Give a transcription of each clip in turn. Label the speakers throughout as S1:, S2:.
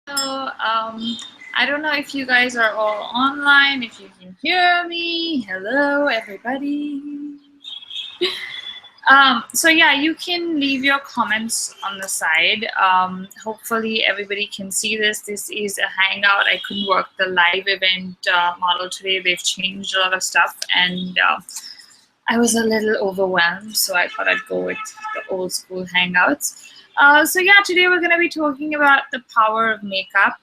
S1: So, I don't know if you guys are all online, if you can hear me. Hello, everybody. So yeah, you can leave your comments on the side. Hopefully everybody can see this. This is a hangout. I couldn't work the live event model today. They've changed a lot of stuff, and I was a little overwhelmed, so I thought I'd go with the old school hangouts. So yeah, today we're gonna be talking about the power of makeup,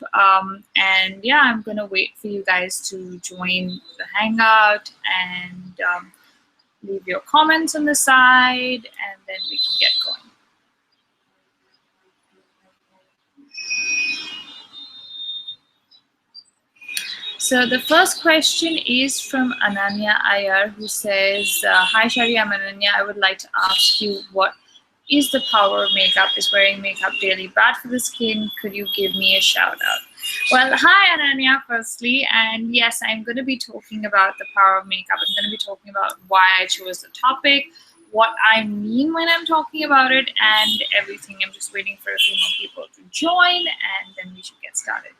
S1: and yeah, I'm gonna wait for you guys to join the hangout and leave your comments on the side, and then we can get going. So the first question is from Ananya Iyer, who says, "Hi Shari, I'm Ananya. I would like to ask you, what is the power of makeup? Is wearing makeup daily bad for the skin? Could you give me a shout out?" Well, hi Ananya, firstly, and yes, I'm going to be talking about the power of makeup. I'm going to be talking about why I chose the topic, what I mean when I'm talking about it, and everything. I'm just waiting for a few more people to join, and then we should get started.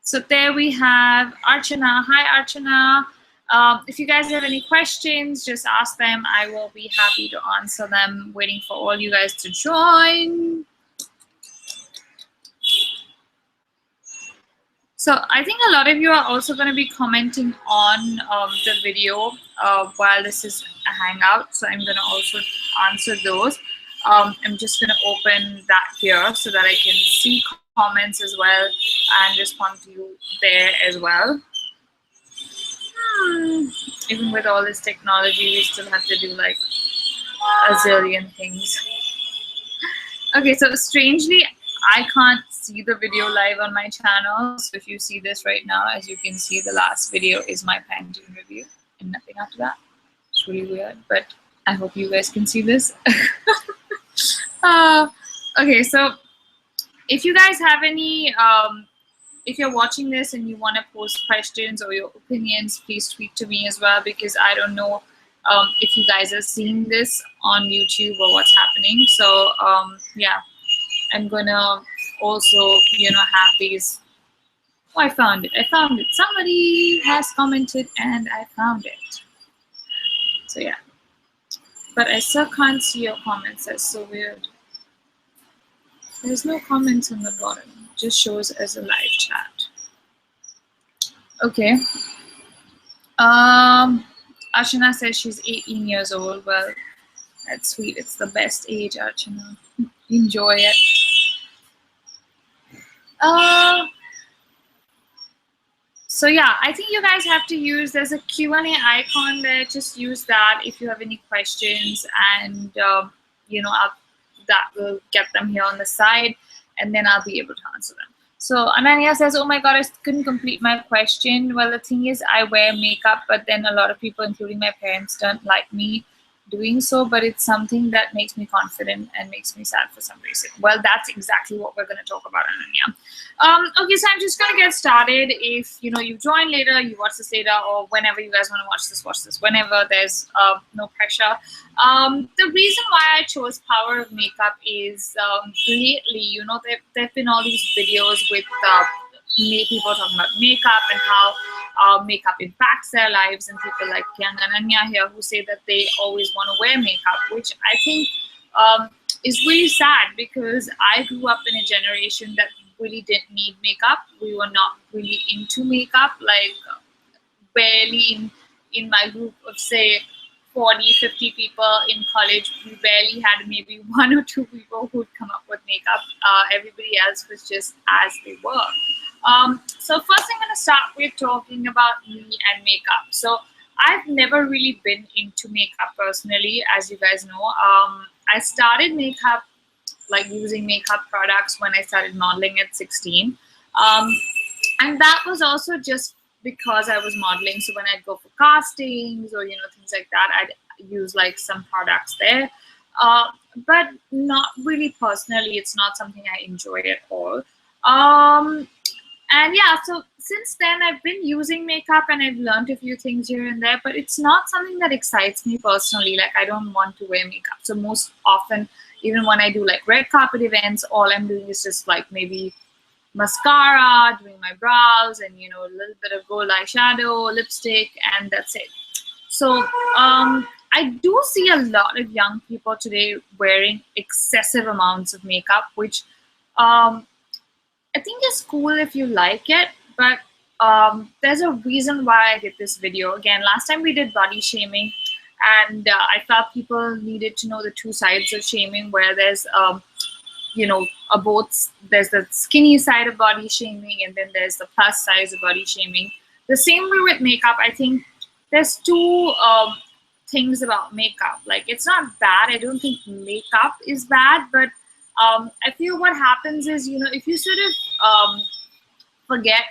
S1: So there we have Archana. Hi, Archana. If you guys have any questions, just ask them. I will be happy to answer them. Waiting for all you guys to join. So I think a lot of you are also going to be commenting on the video while this is a hangout. So I'm going to also answer those. I'm just going to open that here so that I can see comments as well and respond to you there as well. Even with all this technology, we still have to do like a zillion things. Okay, so strangely, I can't see the video live on my channel. So if you see this right now, as you can see, the last video is my Pantene review and nothing after that. It's really weird, but I hope you guys can see this. Okay, so if you guys have any, if you're watching this and you want to post questions or your opinions, please tweet to me as well, because I don't know if you guys are seeing this on YouTube or what's happening. So yeah, I'm gonna also, have these. Oh, I found it. Somebody has commented and I found it. So yeah, but I still can't see your comments. That's so weird. There's no comments on the bottom. It just shows as a live chat. Okay. Archana says she's 18 years old. Well, that's sweet. It's the best age, Archana. Enjoy it. So yeah, I think you guys have to use, there's a Q&A icon there. Just use that if you have any questions, and that will get them here on the side, and then I'll be able to answer them. So Ananya says, "Oh my God, I couldn't complete my question." Well, the thing is, I wear makeup, but then a lot of people, including my parents, don't like me doing so, but it's something that makes me confident and makes me sad for some reason. Well, that's exactly what we're going to talk about, Ananya. Okay, so I'm just going to get started. If you join later, you watch this later, or whenever you guys want to watch this whenever. There's no pressure. The reason why I chose power of makeup is lately, there have been all these videos with people talking about makeup and how makeup impacts their lives, and people like young Ananya here who say that they always want to wear makeup, which I think is really sad, because I grew up in a generation that really didn't need makeup. We were not really into makeup, like barely in my group of say 40, 50 people in college, we barely had maybe one or two people who'd come up with makeup. Everybody else was just as they were. So first I'm going to start with talking about me and makeup. So I've never really been into makeup personally, as you guys know. I started makeup, like using makeup products, when I started modeling at 16. Um, and that was also just because I was modeling. So when I'd go for castings or, things like that, I'd use like some products there. Uh, but not really personally. It's not something I enjoy at all. And yeah, so since then I've been using makeup and I've learned a few things here and there, but it's not something that excites me personally. Like, I don't want to wear makeup. So most often, even when I do like red carpet events, all I'm doing is just like maybe mascara, doing my brows, and a little bit of gold eyeshadow, lipstick, and that's it. So I do see a lot of young people today wearing excessive amounts of makeup, which I think it's cool if you like it, but there's a reason why I did this video. Again, last time we did body shaming, and I felt people needed to know the two sides of shaming, where there's there's the skinny side of body shaming, and then there's the plus size of body shaming. The same way with makeup. I think there's two things about makeup. Like, it's not bad. I don't think makeup is bad, but I feel what happens is, if you sort of forget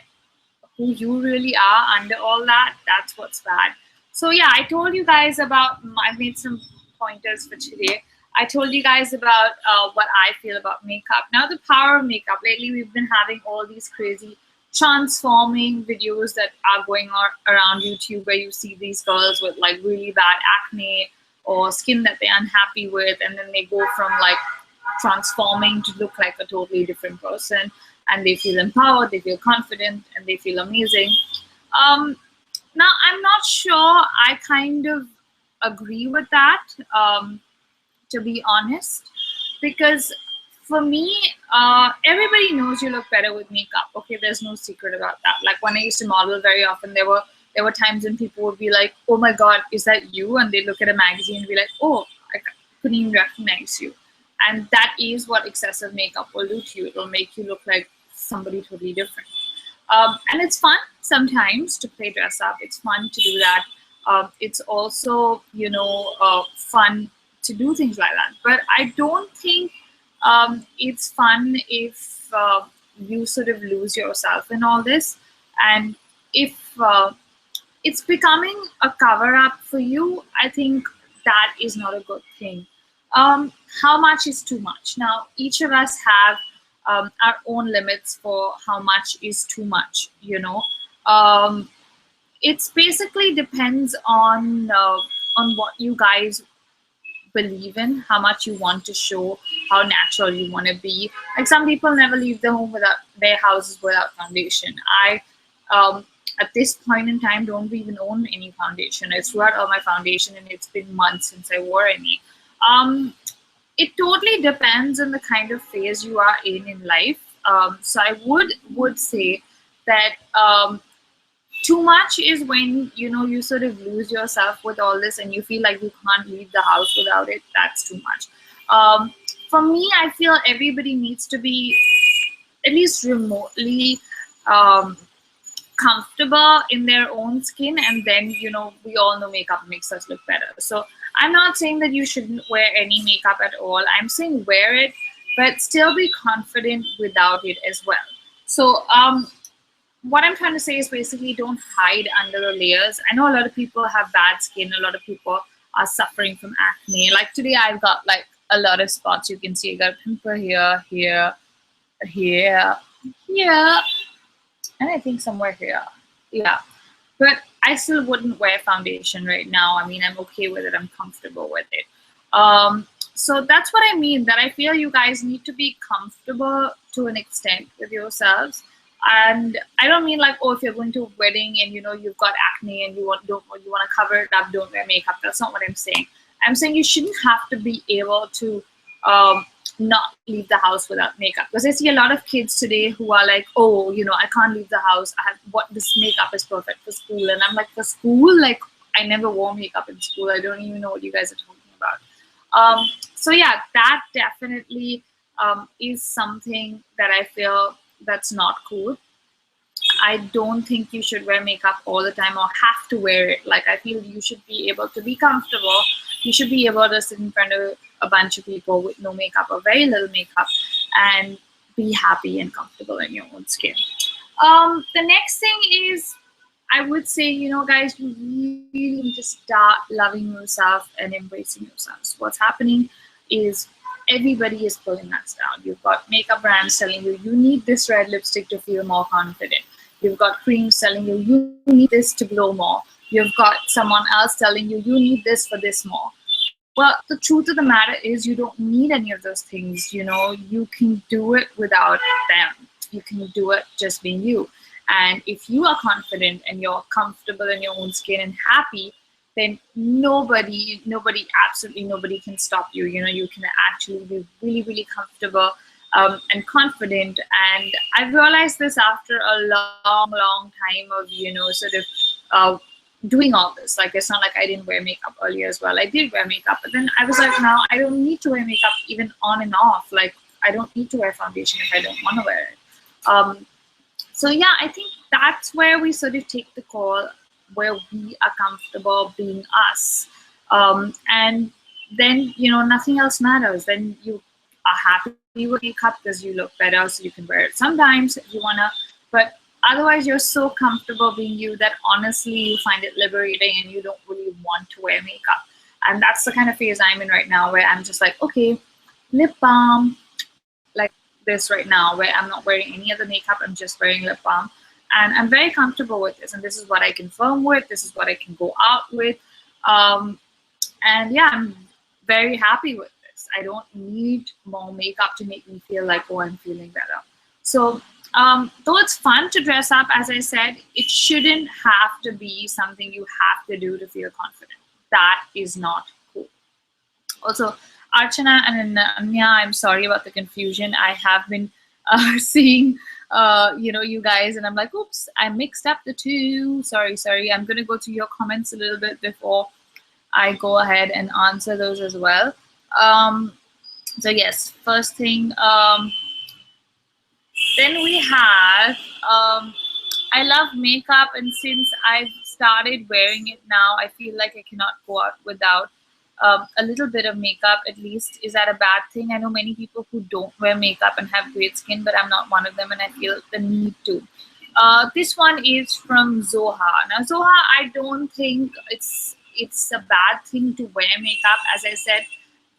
S1: who you really are under all that, that's what's bad. So yeah, I told you guys about, I made some pointers for today. I told you guys about what I feel about makeup. Now, the power of makeup. Lately, we've been having all these crazy transforming videos that are going around YouTube, where you see these girls with like really bad acne or skin that they're unhappy with, and then they go from like transforming to look like a totally different person, and they feel empowered, they feel confident, and they feel amazing. Now, I'm not sure I kind of agree with that, to be honest, because for me, everybody knows you look better with makeup. Okay, there's no secret about that. Like, when I used to model, very often there were times when people would be like, "Oh my God, is that you?" And they look at a magazine and be like, "Oh, I couldn't even recognize you." And that is what excessive makeup will do to you. It will make you look like somebody totally different. And it's fun sometimes to play dress up. It's fun to do that. It's also, fun to do things like that. But I don't think it's fun if you sort of lose yourself in all this. And if it's becoming a cover-up for you, I think that is not a good thing. How much is too much? Now, each of us have our own limits for how much is too much, It's basically depends on what you guys believe in, how much you want to show, how natural you want to be. Like, some people never leave their houses without foundation. I at this point in time don't even own any foundation. I threw out all my foundation, and it's been months since I wore any. It totally depends on the kind of phase you are in life. So I would say that too much is when you sort of lose yourself with all this, and you feel like you can't leave the house without it. That's too much. For me, I feel everybody needs to be at least remotely comfortable in their own skin, and then we all know makeup makes us look better. So I'm not saying that you shouldn't wear any makeup at all. I'm saying wear it, but still be confident without it as well. So what I'm trying to say is basically don't hide under the layers. I know a lot of people have bad skin. A lot of people are suffering from acne. Like, today I've got like a lot of spots. You can see I got a pimple here, here, here, here, and I think somewhere here. Yeah. But I still wouldn't wear foundation right now. I mean, I'm okay with it. I'm comfortable with it. So that's what I mean, that I feel you guys need to be comfortable to an extent with yourselves. And I don't mean like, oh, if you're going to a wedding and you've got acne and you want to cover it up, don't wear makeup. That's not what I'm saying. I'm saying you shouldn't have to be able to not leave the house without makeup. Because I see a lot of kids today who are like, oh, I can't leave the house. This makeup is perfect for school. And I'm like, for school? Like, I never wore makeup in school. I don't even know what you guys are talking about. So yeah, that definitely is something that I feel that's not cool. I don't think you should wear makeup all the time or have to wear it. Like, I feel you should be able to be comfortable. You should be able to sit in front of a bunch of people with no makeup or very little makeup and be happy and comfortable in your own skin. The next thing is, I would say, guys, you really need to start loving yourself and embracing yourself. What's happening is everybody is pulling us down. You've got makeup brands telling you, you need this red lipstick to feel more confident. You've got creams telling you, you need this to glow more. You've got someone else telling you, you need this for this more. Well, the truth of the matter is you don't need any of those things. You can do it without them. You can do it just being you. And if you are confident and you're comfortable in your own skin and happy, then nobody, absolutely nobody can stop you. You can actually be really, really comfortable and confident. And I realized this after a long, long time of, sort of doing all this. Like, it's not like I didn't wear makeup earlier as well. I did wear makeup, but then I was like, now I don't need to wear makeup even on and off. Like, I don't need to wear foundation if I don't want to wear it. So yeah, I think that's where we sort of take the call, where we are comfortable being us. And then, nothing else matters. Then you are happy with makeup because you look better, so you can wear it sometimes if you want to. But otherwise, you're so comfortable being you that honestly, you find it liberating and you don't really want to wear makeup. And that's the kind of phase I'm in right now, where I'm just like, okay, lip balm, like this right now, where I'm not wearing any other makeup, I'm just wearing lip balm. And I'm very comfortable with this. And this is what I can film with. This is what I can go out with. And yeah, I'm very happy with this. I don't need more makeup to make me feel like, oh, I'm feeling better. So though it's fun to dress up, as I said, it shouldn't have to be something you have to do to feel confident. That is not cool. Also, Archana and Anya, I'm sorry about the confusion. I have been seeing, you guys, and I'm like, oops, I mixed up the two. Sorry. I'm going to go to your comments a little bit before I go ahead and answer those as well. So yes, first thing, then we have, I love makeup, and since I've started wearing it now, I feel like I cannot go out without a little bit of makeup at least. Is that a bad thing? I know many people who don't wear makeup and have great skin, but I'm not one of them, and I feel the need to. This one is from Zoha. Now, Zoha, I don't think it's a bad thing to wear makeup. As I said,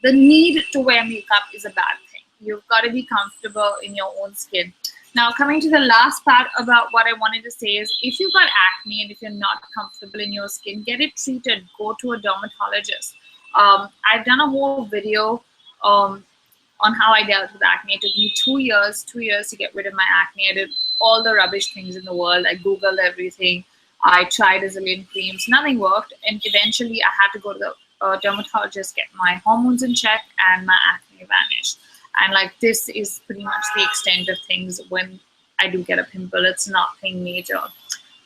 S1: the need to wear makeup is a bad thing. You've got to be comfortable in your own skin. Now, coming to the last part about what I wanted to say is, if you've got acne and if you're not comfortable in your skin, get it treated. Go to a dermatologist. I've done a whole video on how I dealt with acne. It took me 2 years to get rid of my acne. I did all the rubbish things in the world. I Googled everything. I tried a zillion creams. Nothing worked. And eventually I had to go to the dermatologist, get my hormones in check, and my acne vanished. And like, this is pretty much the extent of things when I do get a pimple. It's nothing major.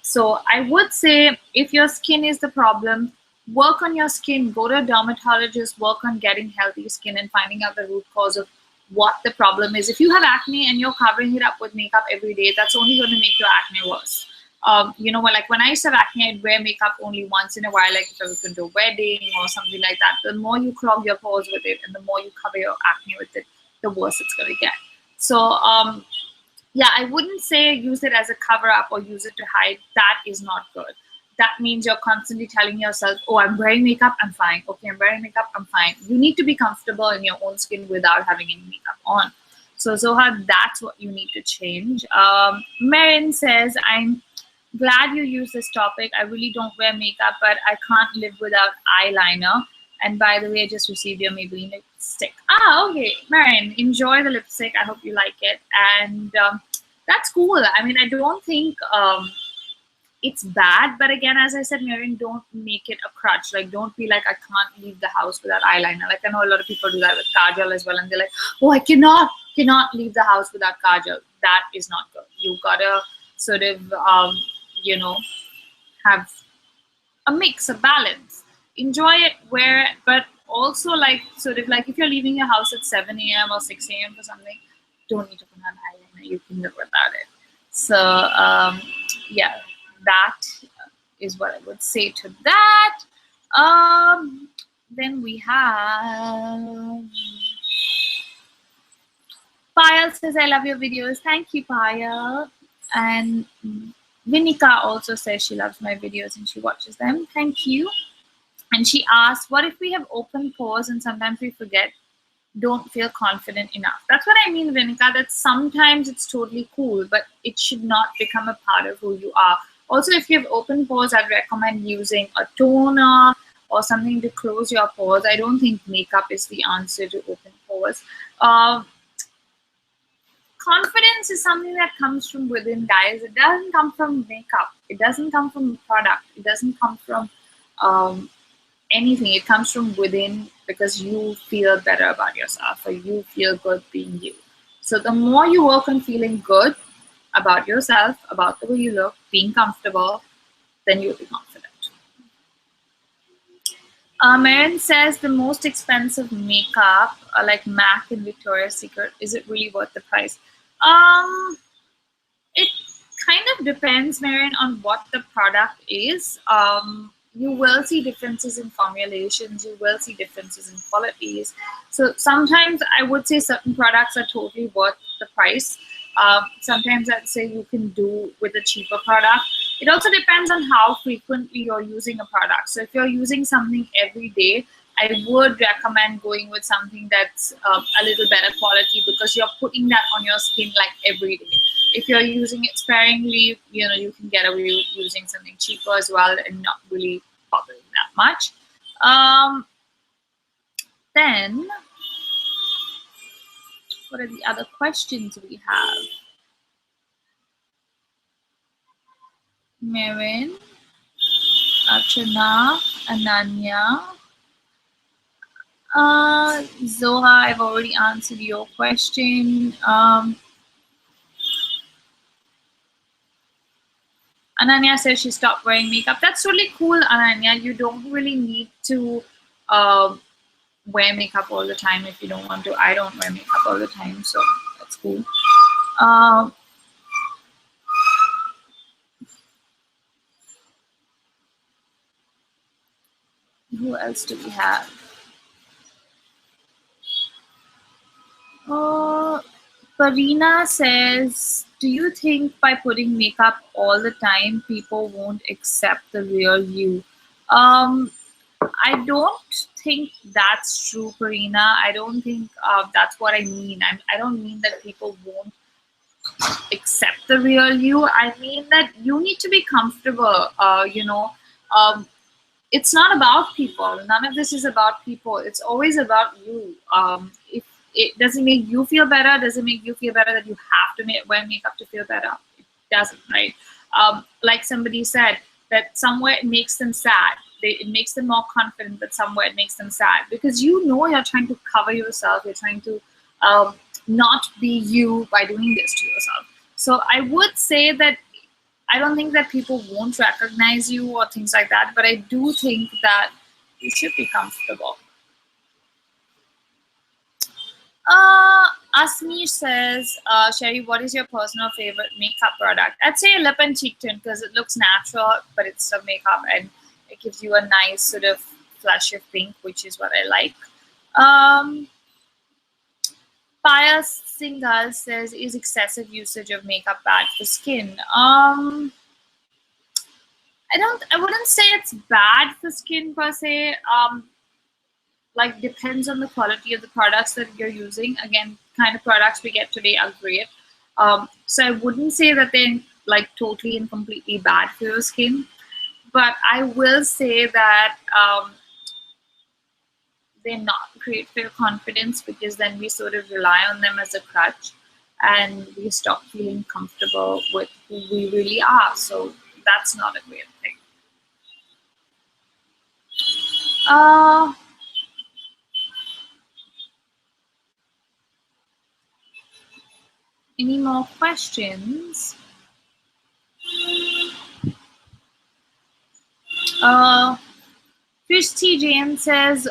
S1: So I would say, if your skin is the problem, work on your skin. Go to a dermatologist, work on getting healthy skin and finding out the root cause of what the problem is. If you have acne and you're covering it up with makeup every day, that's only going to make your acne worse. Like when I used to have acne, I'd wear makeup only once in a while, like if I was going to a wedding or something like that. The more you clog your pores with it and the more you cover your acne with it, the worse it's going to get. So yeah, I wouldn't say use it as a cover up or use it to hide. That is not good. That means you're constantly telling yourself, oh, I'm wearing makeup, I'm fine. Okay, I'm wearing makeup, I'm fine. You need to be comfortable in your own skin without having any makeup on. So Zoha, that's what you need to change. Marin says, I'm glad you use this topic. I really don't wear makeup, but I can't live without eyeliner. And by the way, I just received your Maybelline lipstick. Ah, okay, Marin, enjoy the lipstick. I hope you like it. And that's cool. I mean, I don't think it's bad, but again, as I said, Marin, don't make it a crutch. Like, don't be like, I can't leave the house without eyeliner. Like, I know a lot of people do that with kajal as well, and they're like, oh, I cannot leave the house without kajal. That is not good. You gotta sort of, have a mix, a balance. Enjoy it, wear it, but also like sort of like if you're leaving your house at 7 a.m. or 6 a.m. for something, don't need to put on eyeliner. You can live without it. So yeah, that is what I would say to that. Then we have Payal says, I love your videos. Thank you, Payal. And Vinika also says she loves my videos and she watches them. Thank you. And she asked, what if we have open pores and sometimes we forget, don't feel confident enough? That's what I mean, Vinika, that sometimes it's totally cool, but it should not become a part of who you are. Also, if you have open pores, I'd recommend using a toner or something to close your pores. I don't think makeup is the answer to open pores. Confidence is something that comes from within, guys. It doesn't come from makeup. It doesn't come from product. It doesn't come from anything. It comes from within because you feel better about yourself or you feel good being you. So the more you work on feeling good about yourself, about the way you look, being comfortable, then you'll be confident. Marin says the most expensive makeup, like MAC and Victoria's Secret, is it really worth the price? It kind of depends, Marin, on what the product is. You will see differences in formulations, you will see differences in qualities. So sometimes I would say certain products are totally worth the price. Sometimes I'd say you can do with a cheaper product. It also depends on how frequently you're using a product. So if you're using something every day, I would recommend going with something that's a little better quality because you're putting that on your skin like every day. If you're using it sparingly, you can get away with using something cheaper as well and not really bothering that much. Then, what are the other questions we have? Marin, Archana, Ananya. Zoha, I've already answered your question. Ananya says she stopped wearing makeup. That's really cool, Ananya. You don't really need to wear makeup all the time if you don't want to. I don't wear makeup all the time, so that's cool. Who else do we have? Parina says, do you think by putting makeup all the time, people won't accept the real you? I don't think that's true, Parina. I don't think that's what I mean. I don't mean that people won't accept the real you. I mean that you need to be comfortable. It's not about people. None of this is about people. It's always about you. If it doesn't make you feel better, doesn't make you feel better that you have to wear makeup to feel better. It doesn't, right? Like somebody said, that somewhere it makes them sad. It makes them more confident, but somewhere it makes them sad because you're trying to cover yourself. You're trying to not be you by doing this to yourself. So I would say that I don't think that people won't recognize you or things like that, but I do think that you should be comfortable. Asmi says, Sherry, what is your personal favorite makeup product? I'd say lip and cheek tint because it looks natural, but it's still makeup and it gives you a nice sort of flush of pink, which is what I like. Paya Singhal says, is excessive usage of makeup bad for skin? I wouldn't say it's bad for skin per se. Like depends on the quality of the products that you're using. Again, kind of products we get today are great. So I wouldn't say that they're like totally and completely bad for your skin. But I will say that they're not great for your confidence because then we sort of rely on them as a crutch and we stop feeling comfortable with who we really are. So that's not a great thing. Any more questions? Christy Jane says,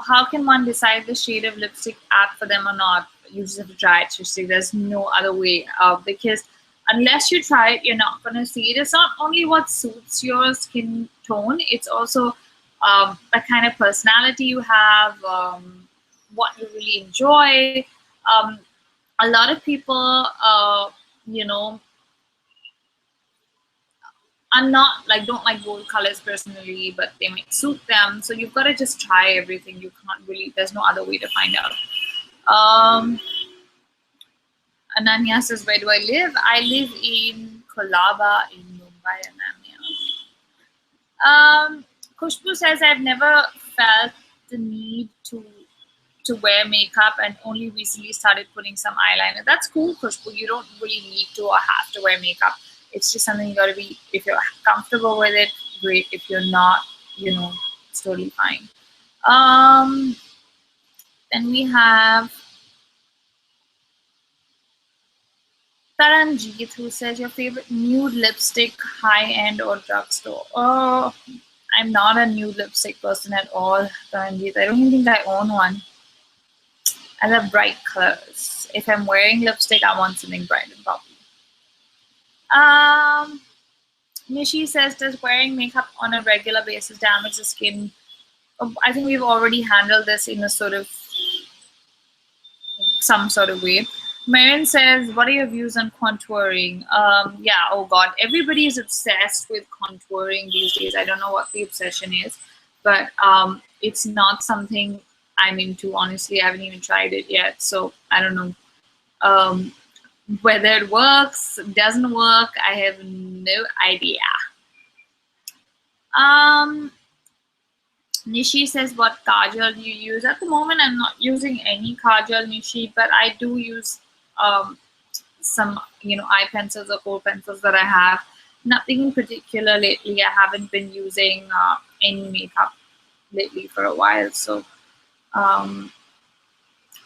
S1: how can one decide the shade of lipstick apt for them or not? You just have to try it, Christy. There's no other way. Because unless you try it, you're not going to see it. It's not only what suits your skin tone, it's also the kind of personality you have, what you really enjoy. A lot of people, you know, I'm not like don't like bold colors personally, but they might suit them. So you've got to just try everything. You can't really. There's no other way to find out. Ananya says, "Where do I live? I live in Kolaba in Mumbai, Ananya." Kushbu says, "I've never felt the need to wear makeup and only recently started putting some eyeliner." That's cool, Kushbu. You don't really need to or have to wear makeup. It's just something you gotta be, if you're comfortable with it, great. If you're not, it's totally fine. Then we have Taranjeet, who says, your favorite nude lipstick, high-end or drugstore? Oh, I'm not a nude lipstick person at all, Taranjeet. I don't even think I own one. I love bright colors. If I'm wearing lipstick, I want something bright and poppy. Nishi says, does wearing makeup on a regular basis damage the skin? I think we've already handled this in a some sort of way. Marin says, what are your views on contouring? Yeah, oh God, everybody is obsessed with contouring these days. I don't know what the obsession is, but it's not something I'm into, honestly. I haven't even tried it yet, so I don't know. Whether it works, doesn't work, I have no idea. Nishi says, what kajal do you use? At the moment, I'm not using any kajal, Nishi, but I do use some, eye pencils or kohl pencils that I have. Nothing in particular lately. I haven't been using any makeup lately for a while, so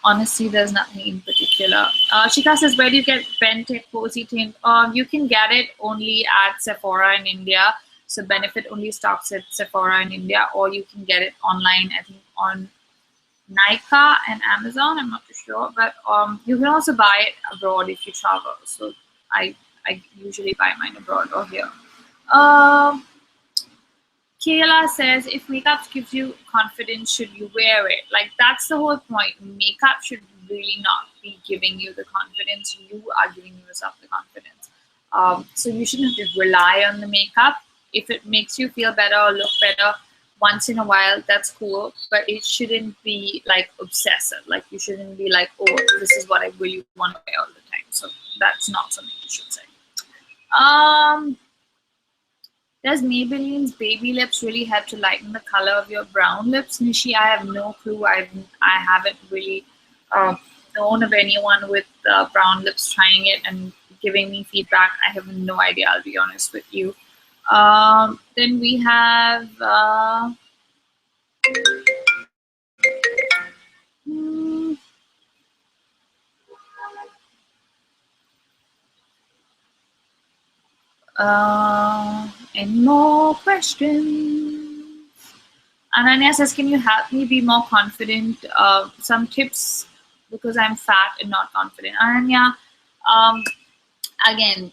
S1: honestly, there's nothing in particular. Shika says, where do you get pen tint, cozy tint? You can get it only at Sephora in India. So Benefit only stocks at Sephora in India, or you can get it online, I think, on Nykaa and Amazon. I'm not too sure, but you can also buy it abroad if you travel. So I usually buy mine abroad or here. Kayla says, if makeup gives you confidence, should you wear it? Like, that's the whole point. Makeup should really not be giving you the confidence. You are giving yourself the confidence. So you shouldn't have to rely on the makeup. If it makes you feel better or look better once in a while, that's cool. But it shouldn't be like obsessive. Like, you shouldn't be like, oh, this is what I really want to wear all the time. So that's not something you should say. Does Maybelline's Baby Lips really help to lighten the color of your brown lips? Nishi, I have no clue. I haven't really known of anyone with brown lips trying it and giving me feedback. I have no idea, I'll be honest with you. Then we have any more questions? Ananya says, can you help me be more confident? Some tips, because I'm fat and not confident. Ananya, again,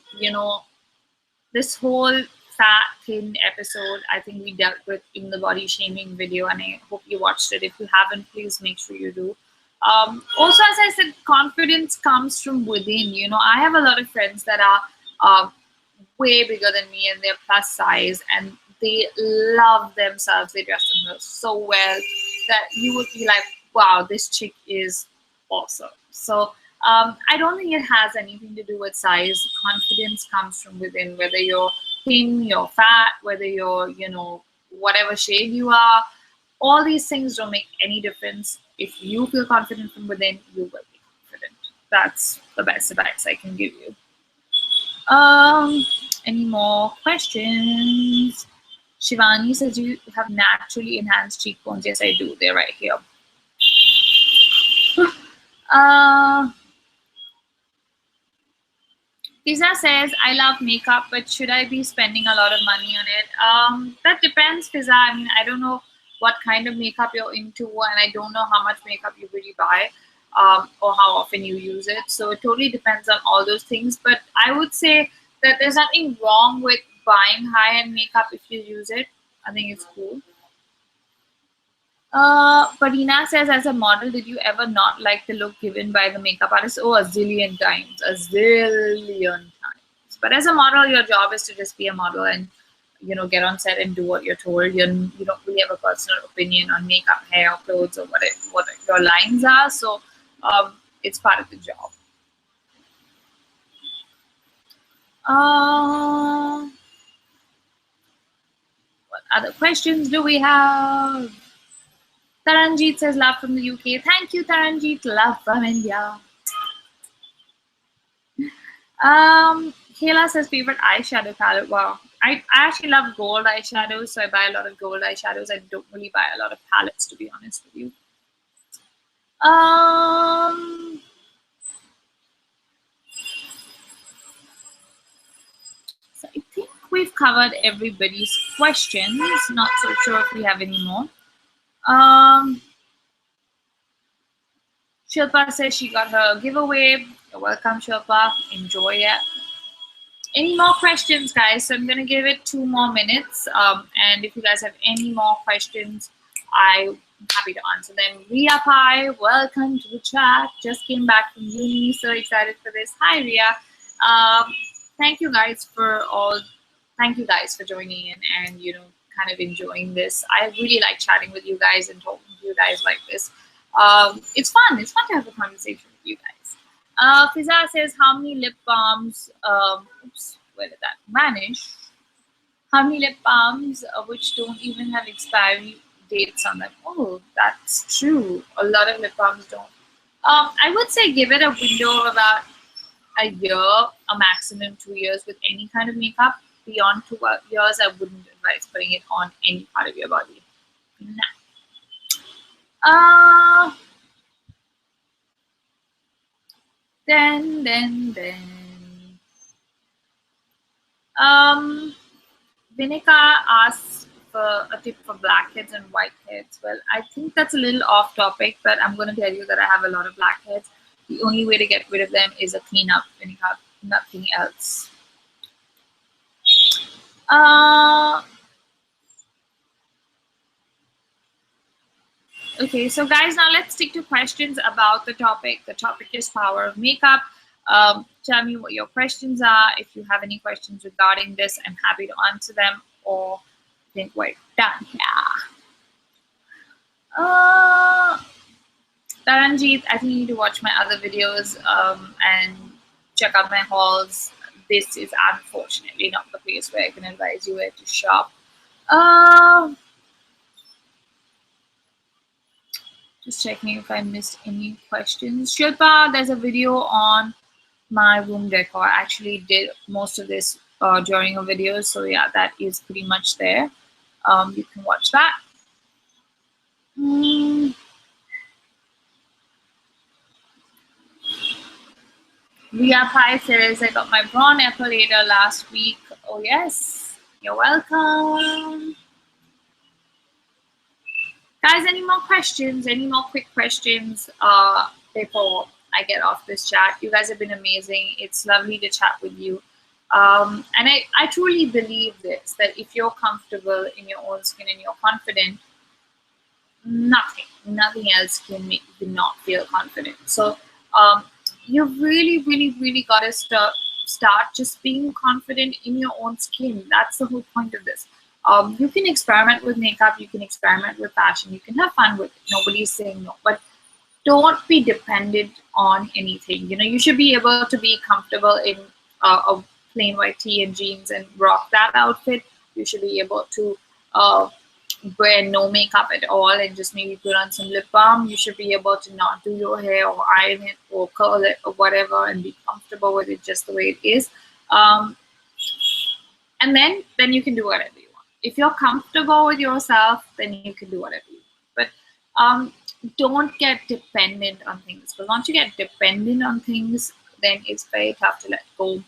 S1: this whole fat thin episode, I think we dealt with in the body shaming video, and I hope you watched it. If you haven't, please make sure you do. Also, as I said, confidence comes from within. I have a lot of friends that are way bigger than me and they're plus size and they love themselves. They dress themselves so well that you would be like, wow, this chick is awesome. So I don't think it has anything to do with size. Confidence comes from within, whether you're thin, you're fat, whether you're, whatever shade you are. All these things don't make any difference. If you feel confident from within, you will be confident. That's the best advice I can give you. Any more questions? Shivani says, you have naturally enhanced cheekbones. Yes, I do. They're right here. Fiza says, I love makeup, but should I be spending a lot of money on it? That depends, Fiza. I mean, I don't know what kind of makeup you're into, and I don't know how much makeup you really buy, or how often you use it. So it totally depends on all those things. But I would say that there's nothing wrong with buying high-end makeup if you use it. I think it's cool. Parina says, as a model, did you ever not like the look given by the makeup artist? Oh, a zillion times, a zillion times. But as a model, your job is to just be a model and, you know, get on set and do what you're told. You don't really have a personal opinion on makeup, hair, clothes, or what your lines are. So it's part of the job. What other questions do we have? Taranjeet says, love from the UK. Thank you, Taranjeet. Love from India. Kayla says, favorite eyeshadow palette. Wow. I actually love gold eyeshadows, so I buy a lot of gold eyeshadows. I don't really buy a lot of palettes, to be honest with you. So I think we've covered everybody's questions. Not so sure if we have any more. Shilpa says she got her giveaway. You're welcome, Shilpa. Enjoy it. Any more questions, guys? So I'm going to give it 2 more minutes. And if you guys have any more questions, I'm happy to answer them. Ria Pai, welcome to the chat. Just came back from uni. So excited for this. Hi, Ria. Thank you guys for joining in and, you know, kind of enjoying this. I really like chatting with you guys and talking to you guys like this. It's fun. It's fun to have a conversation with you guys. Fiza says, how many lip balms, oops, where did that vanish? How many lip balms which don't even have expiry dates on them? Oh, that's true. A lot of lip balms don't. I would say give it a window of about a year, a maximum 2 years with any kind of makeup. Beyond 2 years, I wouldn't advise putting it on any part of your body. Nah. Then. Vinika asks for a tip for blackheads and whiteheads. Well, I think that's a little off topic, but I'm going to tell you that I have a lot of blackheads. The only way to get rid of them is a cleanup, Vinika, nothing else. Okay, so guys, now let's stick to questions about the topic. The topic is power of makeup. Tell me what your questions are. If you have any questions regarding this, I'm happy to answer them, or I think we're done here. Taranjeet, I think you need to watch my other videos and check out my hauls. This is unfortunately not the place where I can advise you where to shop. Just checking if I missed any questions. Shilpa, there's a video on my room decor. I actually did most of this during a video, so yeah, that is pretty much there. You can watch that. Ria Pai says, I got my brawn epilator last week. Oh yes, you're welcome. Guys, any more questions? Any more quick questions before I get off this chat? You guys have been amazing. It's lovely to chat with you. And I truly believe this, that if you're comfortable in your own skin and you're confident, nothing else can make you not feel confident. So you've really got to start just being confident in your own skin. That's the whole point of this. You can experiment with makeup, you can experiment with fashion, you can have fun with it. Nobody's saying no, but don't be dependent on anything. You know, you should be able to be comfortable in a plain white tee and jeans and rock that outfit. You should be able to wear no makeup at all and just maybe put on some lip balm. You should be able to not do your hair or iron it or curl it or whatever and be comfortable with it just the way it is. And then you can do whatever you want. If you're comfortable with yourself, then you can do whatever you want. But don't get dependent on things. But once you get dependent on things, then it's very tough to let go.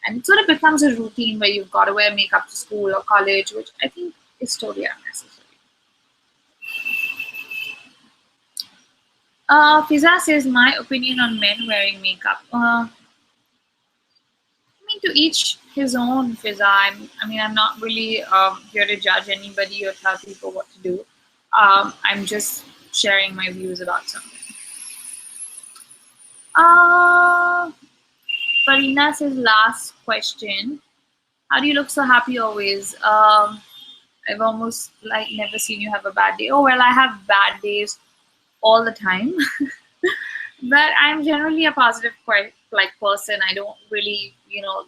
S1: And it sort of becomes a routine where you've got to wear makeup to school or college, which I think is totally unnecessary. Fiza says, my opinion on men wearing makeup. I mean, to each his own, Fiza. I'm not really here to judge anybody or tell people what to do. I'm just sharing my views about something. Farina says, last question. How do you look so happy always? I've almost like never seen you have a bad day. Oh well, I have bad days all the time, but I'm generally a positive like person. I don't really,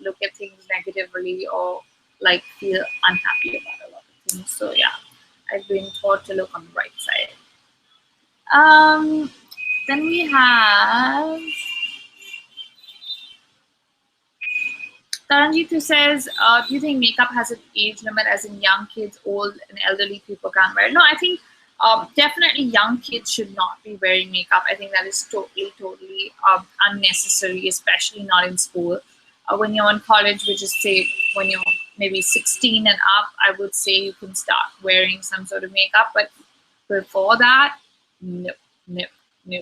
S1: look at things negatively or like feel unhappy about a lot of things. So yeah, I've been taught to look on the bright side. Then we have Taranjit who says, do you think makeup has an age limit, as in young kids, old and elderly people can wear it? No, I think definitely young kids should not be wearing makeup. I think that is totally unnecessary, especially not in school. When you're in college, we just say when you're maybe 16 and up, I would say you can start wearing some sort of makeup. But before that, no, no, no.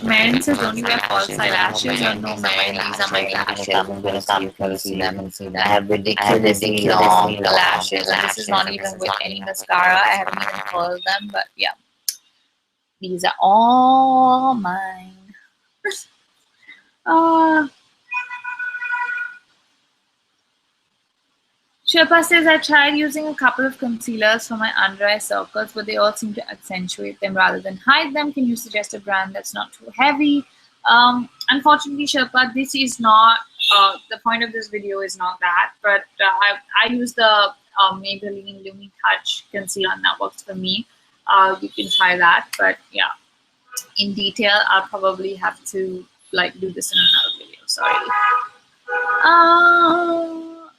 S1: Marian says, don't you wear false eyelashes? Or no, Marian, these are my lashes. I'm gonna come, you can see them and see that. I have ridiculously long lashes, and this is not even with any mascara. I haven't even curled them, but yeah, these are all mine. uh, Shilpa says, I tried using a couple of concealers for my under eye circles, but they all seem to accentuate them rather than hide them. Can you suggest a brand that's not too heavy? Unfortunately, Shilpa, this is not, the point of this video is not that, but I use the Maybelline Lumi Touch concealer, and that works for me. You can try that, but yeah, in detail, I'll probably have to like do this in another video. Sorry.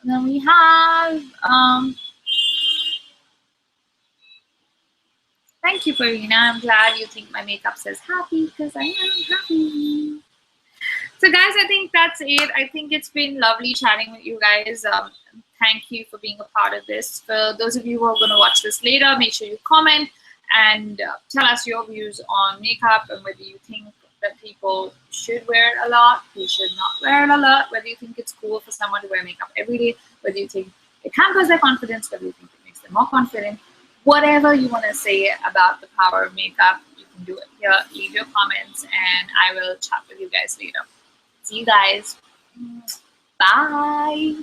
S1: Then we have thank you, Farina. I'm glad you think my makeup says happy because I am happy. So guys, I think that's it. I think it's been lovely chatting with you guys. Thank you for being a part of this. For those of you who are going to watch this later, make sure you comment and tell us your views on makeup and whether you think that people should wear it a lot, who should not wear it a lot, whether you think it's cool for someone to wear makeup every day, whether you think it hampers their confidence, whether you think it makes them more confident. Whatever you want to say about the power of makeup, you can do it here. Leave your comments and I will chat with you guys later. See you guys. Bye.